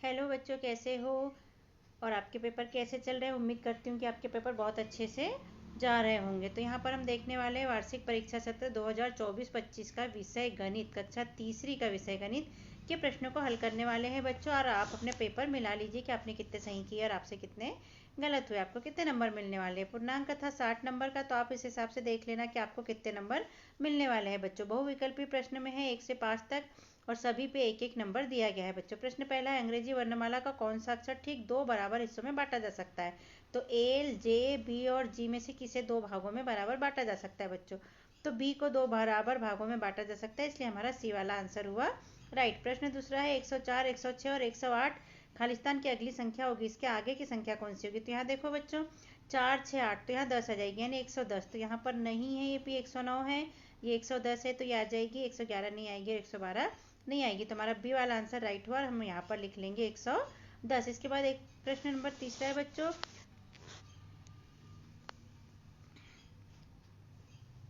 Hello बच्चों, कैसे हो और आपके पेपर कैसे चल रहे हैं। उम्मीद करती हूँ कि आपके पेपर बहुत अच्छे से जा रहे होंगे। तो यहाँ पर हम देखने वाले हैं वार्षिक परीक्षा सत्र 2024-25 का विषय गणित, कक्षा तीसरी का विषय गणित के प्रश्नों को हल करने वाले हैं बच्चों। और आप अपने पेपर मिला लीजिए कि आपने कितने सही किए और आपसे कितने गलत हुए, आपको कितने नंबर मिलने वाले हैं। पूर्णांक था 60 नंबर का, तो आप इस हिसाब से देख लेना कि आपको कितने नंबर मिलने वाले हैं बच्चों। बहुविकल्पी प्रश्न में है 1 से 5 तक और सभी पे एक एक नंबर दिया गया है बच्चों। प्रश्न पहला है, अंग्रेजी वर्णमाला का कौन सा अक्षर ठीक 2 बराबर हिस्सों में बांटा जा सकता है। तो एल, जे, बी और जी में से किसे 2 भागों में बराबर बांटा जा सकता है बच्चों। तो बी को 2 बराबर भागों में बांटा जा सकता है, इसलिए हमारा सी वाला आंसर हुआ राइट। प्रश्न दूसरा है, 104, 106 और 108 खालिस्तान की अगली संख्या होगी, इसके आगे की संख्या कौन सी होगी। तो यहाँ देखो बच्चों, 4, 6, 8, तो यहाँ 10 आ जाएगी, यानी 110। तो यहाँ पर नहीं है, ये भी 109 है, ये 110 है, तो ये आ जाएगी 111 नहीं आएगी, 112 नहीं आएगी। तो हमारा बी वाला आंसर राइट हुआ और हम यहाँ पर लिख लेंगे 110। इसके बाद एक प्रश्न नंबर तीसरा है बच्चों।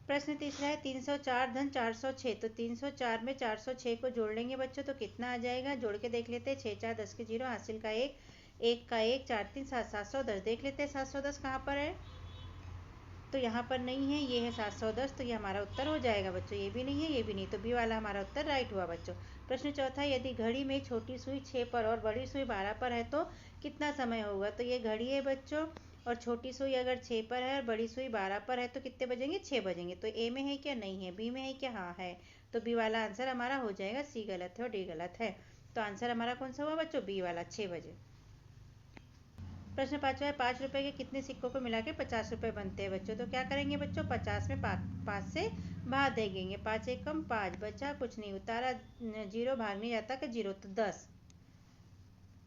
प्रश्न तीसरा है, 304 धन 406। तो 304 में 406 को जोड़ लेंगे बच्चों, तो कितना आ जाएगा। जोड़ के देख लेते हैं, 6 4 10 के 0, हासिल का 1, 1 का 1, 4 3 7, 710। देख लेते हैं 710 कहाँ पर है। तो यहाँ पर नहीं है, ये है 710, तो ये हमारा उत्तर हो जाएगा बच्चों। ये भी नहीं है, ये भी नहीं, तो बी वाला हमारा उत्तर राइट हुआ बच्चों। प्रश्न चौथा, यदि घड़ी में छोटी सुई 6 पर और बड़ी सुई 12 पर है तो कितना समय होगा। तो ये घड़ी है बच्चों, और छोटी सुई अगर 6 पर है और बड़ी सुई 12 पर है तो कितने बजेंगे, 6 बजेंगे। तो ए में है क्या, नहीं है। बी में है क्या, हाँ है। तो बी वाला आंसर हमारा हो जाएगा। सी गलत है और डी गलत है। तो आंसर हमारा कौन सा हुआ बच्चों, बी वाला, 6 बजे। प्रश्न पांचवा है, 5 रुपए के कितने सिक्कों को मिला के 50 रुपए बनते हैं बच्चों। तो क्या करेंगे बच्चों, 50 में 5 से भाग देंगे। 5 एक कम 5, बचा कुछ नहीं, उतारा 0, भाग नहीं जाता कि 0, तो 10।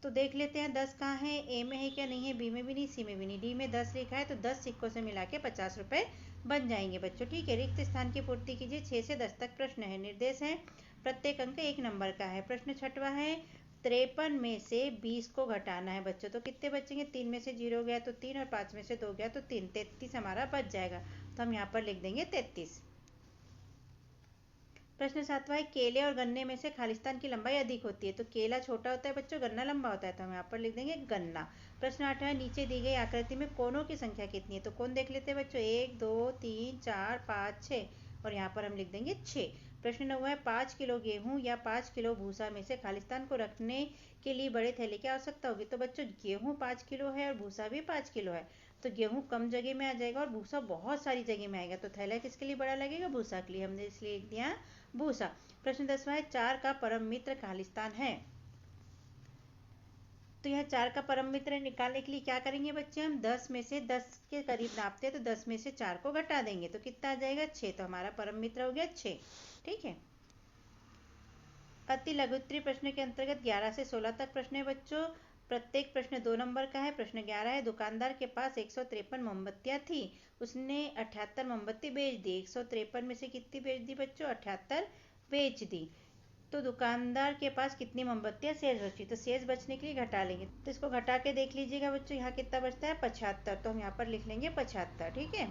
तो देख लेते हैं 10 कहाँ है, ए में है क्या, नहीं है। बी में भी नहीं, सी में भी नहीं, डी में 10 लिखा है, तो 10 सिक्कों से मिला के 50 रुपए बन जाएंगे बच्चों। ठीक है, रिक्त स्थान की पूर्ति कीजिए। 6 से 10 तक प्रश्न है, निर्देश है, प्रत्येक अंक 1 नंबर का है। प्रश्न छठवा है, 53 में से 20 को घटाना है बच्चों। तो कितने बचेंगे, 3 में से 0 गया तो 3 और 5 में से 2 गया तो 3, 33 हमारा बच जाएगा। तो हम यहाँ पर लिख देंगे 33। प्रश्न सातवां है, केले और गन्ने में से खालिस्तान की लंबाई अधिक होती है। तो केला छोटा होता है बच्चों, गन्ना लंबा होता है, तो हम यहाँ पर लिख देंगे गन्ना। प्रश्न 8 है, नीचे दी गई आकृति में कोनों की संख्या कितनी है। तो कौन देख लेते हैं बच्चों, 1 2 3 4 5 6, और यहाँ पर हम लिख देंगे 6। प्रश्न 9 है, 5 किलो गेहूं या 5 किलो भूसा में से खालिस्तान को रखने के लिए बड़े थैले की आवश्यकता होगी। तो बच्चों, गेहूं 5 किलो है और भूसा भी 5 किलो है, तो गेहूं कम जगह में आ जाएगा और भूसा बहुत सारी जगह में आएगा। तो थैला किसके लिए बड़ा लगेगा, भूसा के लिए, हमने इसलिए लिख दिया भूसा। प्रश्न 10वां है, 4 का परम मित्र खालिस्तान है। तो यह 4 का परम मित्र निकालने के लिए क्या करेंगे बच्चे, हम 10 में से 10 के करीब नापते हैं, तो 10 में से 4 को घटा देंगे, तो कितना आ जाएगा, 6। तो हमारा परम मित्र हो गया 6। ठीक है। अति लघुत्तरीय प्रश्न के अंतर्गत 11 से 16 तक प्रश्न है बच्चों। प्रत्येक प्रश्न 2 नंबर का है। प्रश्न 11 है, दुकानदार के पास 153 मोमबत्तियां थी, उसने 78 मोमबत्ती बेच दी। 153 में से कितनी बेच दी बच्चों, 78 बेच दी। तो दुकानदार के पास कितनी मोमबत्तियां शेष बची। तो शेष बचने के लिए घटा लेंगे, तो इसको घटा के देख लीजिएगा बच्चों, यहाँ कितना बचता है, 75। तो हम यहाँ पर लिख लेंगे 75। ठीक है,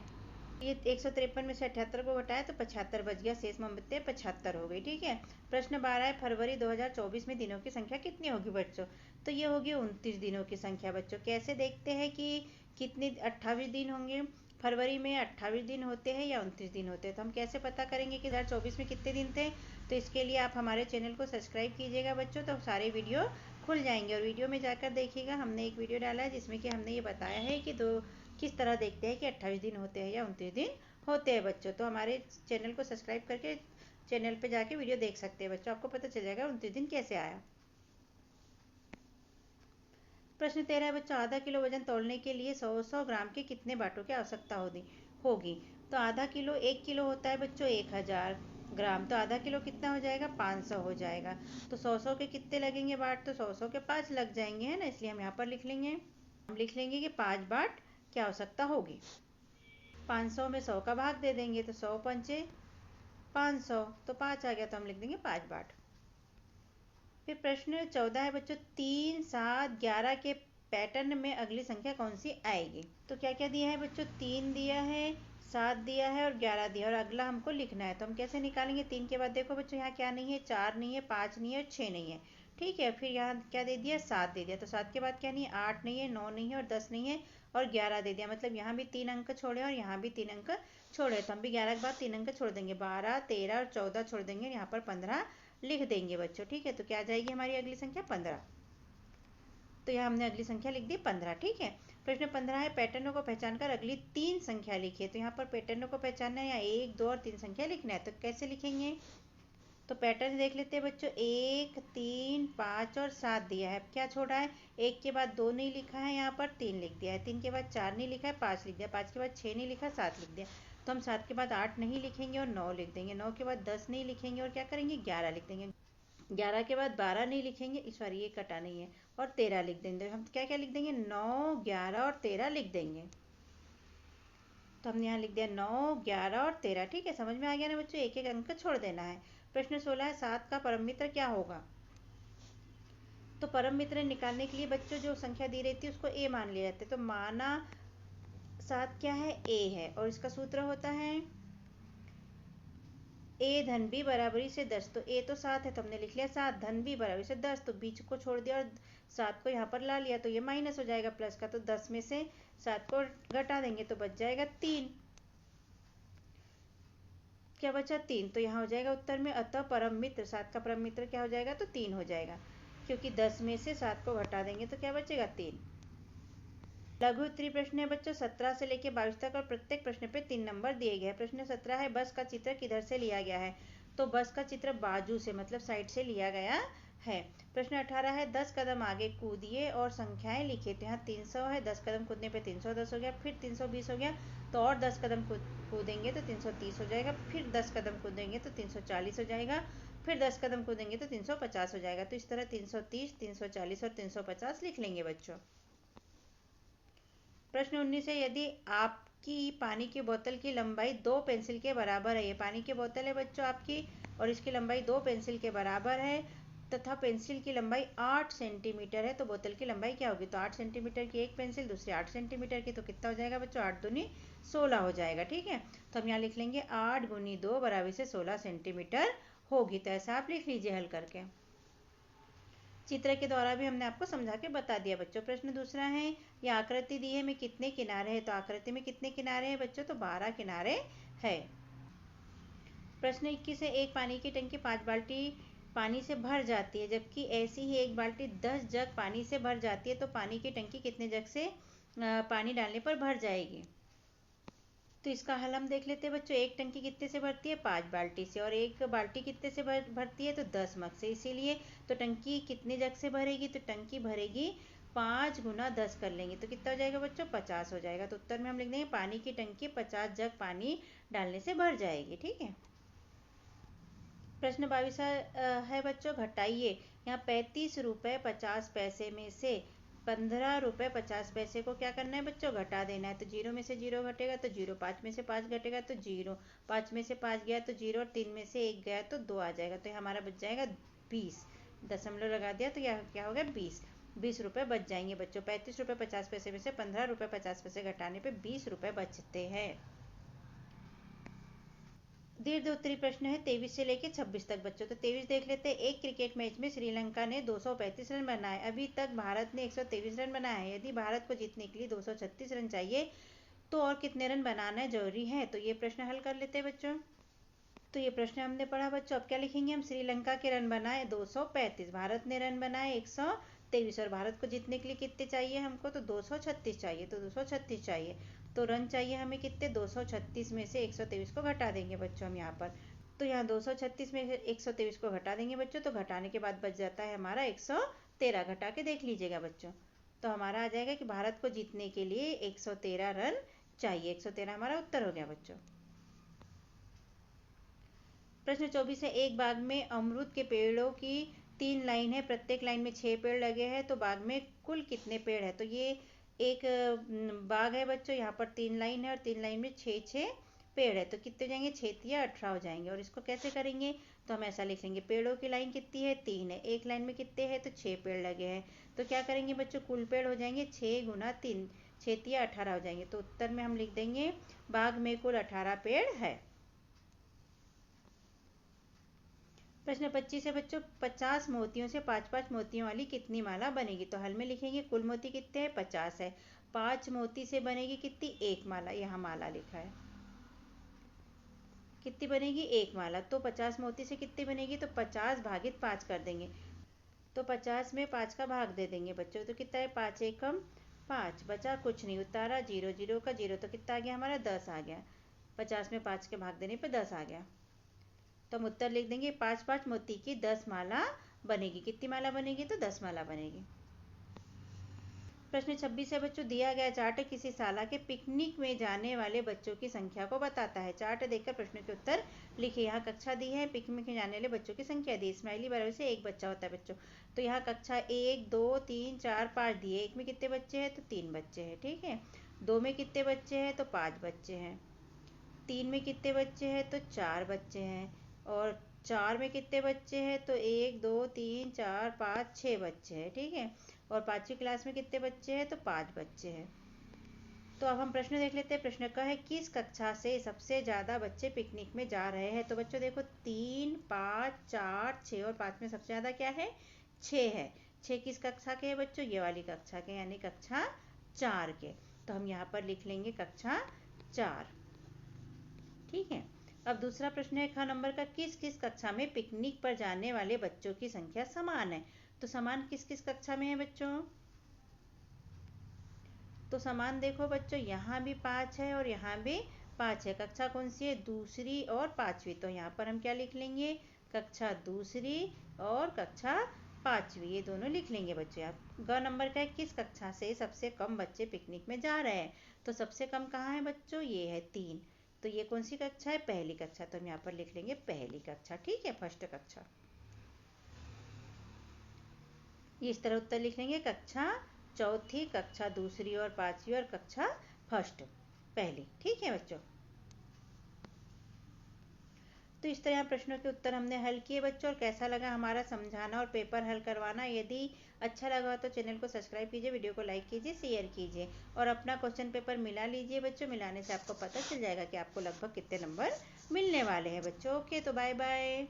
ये 153 में से 78 को घटाया तो 75 बच गया, शेष मोमबत्तियां 75 हो गई। ठीक है। प्रश्न 12 है, फरवरी 2024 में दिनों की संख्या कितनी होगी बच्चों। तो ये होगी 29 दिनों की संख्या बच्चों। कैसे देखते हैं कि कितने 28 दिन होंगे, फरवरी में 28 दिन होते हैं या 29 दिन होते हैं। तो हम कैसे पता करेंगे कि 2024 में कितने दिन थे। तो इसके लिए आप हमारे चैनल को सब्सक्राइब कीजिएगा बच्चों, तो सारे वीडियो खुल जाएंगे। और वीडियो में जाकर देखिएगा, हमने एक वीडियो डाला है जिसमें कि हमने ये बताया है कि किस तरह देखते हैं कि 28 दिन होते हैं या 29 दिन होते हैं बच्चों। तो हमारे चैनल को सब्सक्राइब करके चैनल पे जाके वीडियो देख सकते हैं बच्चों, आपको पता चल जाएगा 29 दिन कैसे आया। प्रश्न 13 है बच्चों, आधा किलो वजन तोलने के लिए 100 ग्राम के कितने बाटों की आवश्यकता होगी। तो आधा किलो 1 किलो होता है बच्चों, 1000 ग्राम, तो आधा किलो कितना हो जाएगा, 500 हो जाएगा। तो 100 के कितने लगेंगे बाट, तो 100 के 5 लग जाएंगे, है ना, इसलिए हम यहाँ पर लिख लेंगे, हम लिख लेंगे कि 5 बाट की आवश्यकता होगी। 500 में 100 का भाग दे देंगे, तो 100 पंचे 500, तो 5 आ गया, तो हम लिख देंगे 5 बाट। फिर प्रश्न 14 है बच्चों, 3 7 11 के पैटर्न में अगली संख्या कौन सी आएगी। तो क्या क्या दिया है बच्चों, 3 दिया है, 7 दिया है और 11 दिया है, और अगला हमको लिखना है। तो हम कैसे निकालेंगे, 3 के बाद देखो बच्चों यहाँ क्या नहीं है, 4 नहीं है, 5 नहीं है और 6 नहीं है। ठीक है। फिर यहाँ क्या दे दिया, 7 दे दिया, तो 7 के बाद क्या नहीं है, 8 नहीं है, 9 नहीं है और 10 नहीं है और 11 दे दिया, मतलब यहाँ भी 3 अंक छोड़े और यहाँ भी 3 अंक छोड़े, तो हम भी 11 के बाद 3 अंक छोड़ देंगे, 12, 13 और 14 छोड़ देंगे, यहाँ पर 15 लिख देंगे बच्चों। ठीक है, तो क्या आ जाएगी हमारी अगली संख्या, 15। तो यहाँ हमने अगली संख्या लिख दी 15। ठीक है, प्रश्न 15 है, पैटर्नों को पहचान कर अगली 3 संख्या लिखिए। तो यहाँ पर पैटर्नों को पहचानना है, या 1, 2 और 3 संख्या लिखना है, तो कैसे लिखेंगे, तो पैटर्न देख लेते हैं बच्चों। 1, 3, 5 और 7 दिया है, क्या छोड़ा है, 1 के बाद 2 नहीं लिखा है, यहाँ पर 3 लिख दिया है, 3 के बाद 4 नहीं लिखा है, 5 लिख दिया, 5 के बाद 6 नहीं लिखा, 7 लिख दिया, तो हम 7 के बाद 8 नहीं लिखेंगे और 9 लिख देंगे, 9 के बाद 10 नहीं लिखेंगे और क्या करेंगे, 11 लिख देंगे, 11 के बाद 12 नहीं लिखेंगे, सॉरी ये कटा नहीं है, और 13 लिख देंगे। हम क्या क्या लिख देंगे, 9, 11 और 13 लिख देंगे। तो हमने यहाँ लिख दिया 9, 11 और 13। ठीक है, समझ में आ गया ना बच्चों, एक एक अंक छोड़ देना है। प्रश्न 16 है, 7 का परम मित्र क्या होगा। तो परम मित्र निकालने के लिए बच्चों जो संख्या दी रहती है उसको ए मान लिया जाता है, तो माना 7 क्या है, ए है, और इसका सूत्र होता है ए धन बी बराबरी से 10। तो ए तो 7 है, तो हमने लिख लिया 7, धन बी बराबरी से 10, तो बीच को छोड़ दिया और 7 को यहाँ पर ला लिया, तो ये माइनस हो जाएगा प्लस का, तो 10 में से 7 को घटा देंगे तो बच जाएगा 3। क्या बचा, 3, तो यहाँ हो जाएगा उत्तर में, अतः परम मित्र 7 का परम मित्र क्या हो जाएगा, तो 3 हो जाएगा, क्योंकि 10 में से 7 को घटा देंगे तो क्या बचेगा, 3। लघु उत्तरीय प्रश्न है बच्चों 17 से लेकर 22 तक और प्रत्येक प्रश्न पे 3 नंबर दिए गए हैं। प्रश्न 17 है, बस का चित्र किधर से लिया गया है। तो बस का चित्र बाजू से मतलब साइड से लिया गया है। प्रश्न 18 है, 10 कदम आगे कूदिए और संख्याएं लिखिए। तो यहाँ 300 है, 10 कदम कूदने पे 310 हो गया, फिर 320 हो गया, तो और 10 कदम कूदेंगे तो 330 हो जाएगा, फिर 10 कदम कूदेंगे तो 340 हो जाएगा, फिर 10 कदम कूदेंगे तो 350 हो जाएगा। तो इस तरह 330, 340 और 350 लिख लेंगे बच्चों। प्रश्न 19 है, यदि आपकी पानी की बोतल की लंबाई 2 पेंसिल के बराबर है, ये पानी की बोतल है बच्चों आपकी और इसकी लंबाई 2 पेंसिल के बराबर है तथा पेंसिल की लंबाई 8 सेंटीमीटर है, तो बोतल की लंबाई क्या होगी, तो 8 सेंटीमीटर की एक पेंसिल, दूसरी 8 सेंटीमीटर की, तो कितना हो जाएगा बच्चों, 8 दूनी 16 हो जाएगा। ठीक है, तो हम यहाँ लिख लेंगे 8 गुनी 2 बराबर से 16 सेंटीमीटर होगी। तो ऐसा आप लिख लीजिए हल करके। चित्र के द्वारा भी हमने आपको समझा के बता दिया बच्चों। प्रश्न दूसरा है, ये आकृति दी है में कितने किनारे हैं। तो आकृति में कितने किनारे हैं बच्चों, तो 12 किनारे है। प्रश्न 21 है, एक पानी की टंकी 5 बाल्टी पानी से भर जाती है, जबकि ऐसी ही एक बाल्टी 10 जग पानी से भर जाती है, तो पानी की टंकी कितने जग से पानी डालने पर भर जाएगी। तो इसका हल हम देख लेते हैं बच्चों। एक टंकी कितने से भरती है, 5 बाल्टी से, और एक बाल्टी कितने से भरती है, तो 10 मग से, इसीलिए तो टंकी कितने जग से भरेगी, तो टंकी भरेगी 5 गुना 10 कर लेंगे तो कितना हो जाएगा बच्चों, 50 हो जाएगा। तो उत्तर में हम लिख देंगे पानी की टंकी 50 जग पानी डालने से भर जाएगी। ठीक है, प्रश्न 22 है बच्चों, घटाइए। यहाँ 35 रुपये 50 पैसे में से 15 रुपये 50 पैसे को क्या करना है बच्चों, घटा देना है। तो 0 में से 0 घटेगा तो 0, 5 में से 5 घटेगा तो 0, 5 में से 5 गया तो 0 और 3 में से 1 गया तो 2 आ जाएगा। तो हमारा बच जाएगा 20, दशमलव लगा दिया तो यह क्या हो गया, 20 रुपये बच जाएंगे बच्चों। 35 रुपये 50 पैसे में से 15 रुपये 50 पैसे घटाने पर 20 रुपये बचते हैं। दीर्घ उत्तरी प्रश्न है 23 से लेकर 26 तक बच्चों। तो 23 देख लेते हैं, एक क्रिकेट मैच में श्रीलंका ने 235 रन बनाए, अभी तक भारत ने 123 रन बनाए हैं। यदि भारत को जीतने के लिए 236 रन चाहिए तो और कितने रन बनाना जरूरी है। तो ये प्रश्न हल कर लेते हैं बच्चों। तो ये प्रश्न हमने पढ़ा बच्चों, अब क्या लिखेंगे हम, श्रीलंका के रन बनाए 235, भारत ने रन बनाए 123 और भारत को जीतने के लिए कितने चाहिए हमको, तो 236 चाहिए। तो 236 चाहिए तो रन चाहिए हमें कितने, 236 में से 123 को घटा देंगे बच्चों हम यहाँ पर। तो यहाँ 236 में से 123 को घटा देंगे बच्चों, तो घटाने के बाद बच जाता है हमारा 113, घटा के देख लीजिएगा बच्चों। तो हमारा आ जाएगा कि भारत को जीतने के लिए 113 रन चाहिए, 113 हमारा उत्तर हो गया बच्चों। प्रश्न 24 है, एक बाग में अमरूद के पेड़ों की 3 लाइन है, प्रत्येक लाइन में 6 पेड़ लगे हैं, तो बाग में कुल कितने पेड़ है। तो ये एक बाग है बच्चों, यहाँ पर 3 लाइन है और 3 लाइन में 6 पेड़ है, तो कितने जाएंगे, 6 या 18 हो जाएंगे। और इसको कैसे करेंगे, तो हम ऐसा लिख लेंगे, पेड़ों की लाइन कितनी है, 3 है, एक लाइन में कितने हैं, तो 6 पेड़ लगे हैं, तो क्या करेंगे बच्चों, कुल पेड़ हो जाएंगे 6 गुना 3, 6 या 18 हो जाएंगे। तो उत्तर में हम लिख देंगे बाग में कुल 18 पेड़ है। प्रश्न 25 है बच्चों, 50 मोतियों से 5-5 मोतियों वाली कितनी माला बनेगी? तो हल में लिखेंगे कुल मोती कितने हैं? 50 है। 5 मोती से बनेगी कितनी? एक माला। यहाँ माला लिखा है, कितनी बनेगी? एक माला। तो 50 मोती से कितनी बनेगी? तो 50 भागित 5 कर देंगे। तो 50 में 5 का भाग दे देंगे बच्चों, तो कितना है? 5 एकम 5, बचा कुछ नहीं, उतारा 0, 0 का 0, तो कितना आ गया हमारा? 10 आ गया। 50 में 5 के भाग देने पे 10 आ गया। तो हम उत्तर लिख देंगे 5-5 मोती की 10 माला बनेगी। कितनी माला बनेगी? तो 10 माला बनेगी। प्रश्न 26 है बच्चों, दिया गया चार्ट किसी शाला के पिकनिक में जाने वाले बच्चों की संख्या को बताता है। चार्ट देखकर प्रश्न के उत्तर लिखिए। यहाँ कक्षा दी है, पिकनिक में जाने वाले बच्चों की संख्या दी, स्माइली बराबर से एक बच्चा होता है बच्चों। तो यहाँ कक्षा 1, 2, 3, 4, 5 दिए। एक में कितने बच्चे हैं? तो 3 बच्चे हैं, ठीक है। 2 में कितने बच्चे हैं? तो 5 बच्चे हैं। 3 में कितने बच्चे हैं? तो 4 बच्चे हैं। और 4 में कितने बच्चे हैं? तो 1, 2, 3, 4, 5, 6 बच्चे हैं, ठीक है। और 5वीं क्लास में कितने बच्चे हैं? तो 5 बच्चे हैं। तो अब हम प्रश्न देख लेते हैं। प्रश्न का है, किस कक्षा से सबसे ज़्यादा बच्चे पिकनिक में जा रहे हैं? तो बच्चों देखो, 3, 5, 4, 6 और 5 में सबसे ज़्यादा क्या है? 6 है। 6 किस कक्षा के हैं बच्चों? ये वाली कक्षा के, यानी कक्षा 4 के। तो हम यहाँ पर लिख लेंगे कक्षा 4, ठीक है। अब दूसरा प्रश्न है, ख नंबर का, किस किस कक्षा में पिकनिक पर जाने वाले बच्चों की संख्या समान है? तो समान किस किस कक्षा में है बच्चों? तो समान देखो बच्चों, यहाँ भी 5 है और यहाँ भी 5 है। कक्षा कौन सी है? दूसरी और 5वीं। तो यहाँ पर हम क्या लिख लेंगे? कक्षा दूसरी और कक्षा 5वीं, ये दोनों लिख लेंगे बच्चों। यहाँ ग नंबर का है, किस कक्षा से सबसे कम बच्चे पिकनिक में जा रहे हैं? तो सबसे कम कहाँ है बच्चों? ये है 3। तो ये कौन सी कक्षा है? पहली कक्षा। तो हम यहाँ पर लिख लेंगे पहली कक्षा, ठीक है, फर्स्ट कक्षा। ये इस तरह उत्तर लिख लेंगे, कक्षा चौथी, कक्षा दूसरी और 5वीं और कक्षा फर्स्ट पहली, ठीक है बच्चों। तो इस तरह प्रश्नों के उत्तर हमने हल किए बच्चों। और कैसा लगा हमारा समझाना और पेपर हल करवाना? यदि अच्छा लगा तो चैनल को सब्सक्राइब कीजिए, वीडियो को लाइक कीजिए, शेयर कीजिए और अपना क्वेश्चन पेपर मिला लीजिए बच्चों। मिलाने से आपको पता चल जाएगा कि आपको लगभग कितने नंबर मिलने वाले हैं बच्चों। ओके, तो बाय बाय।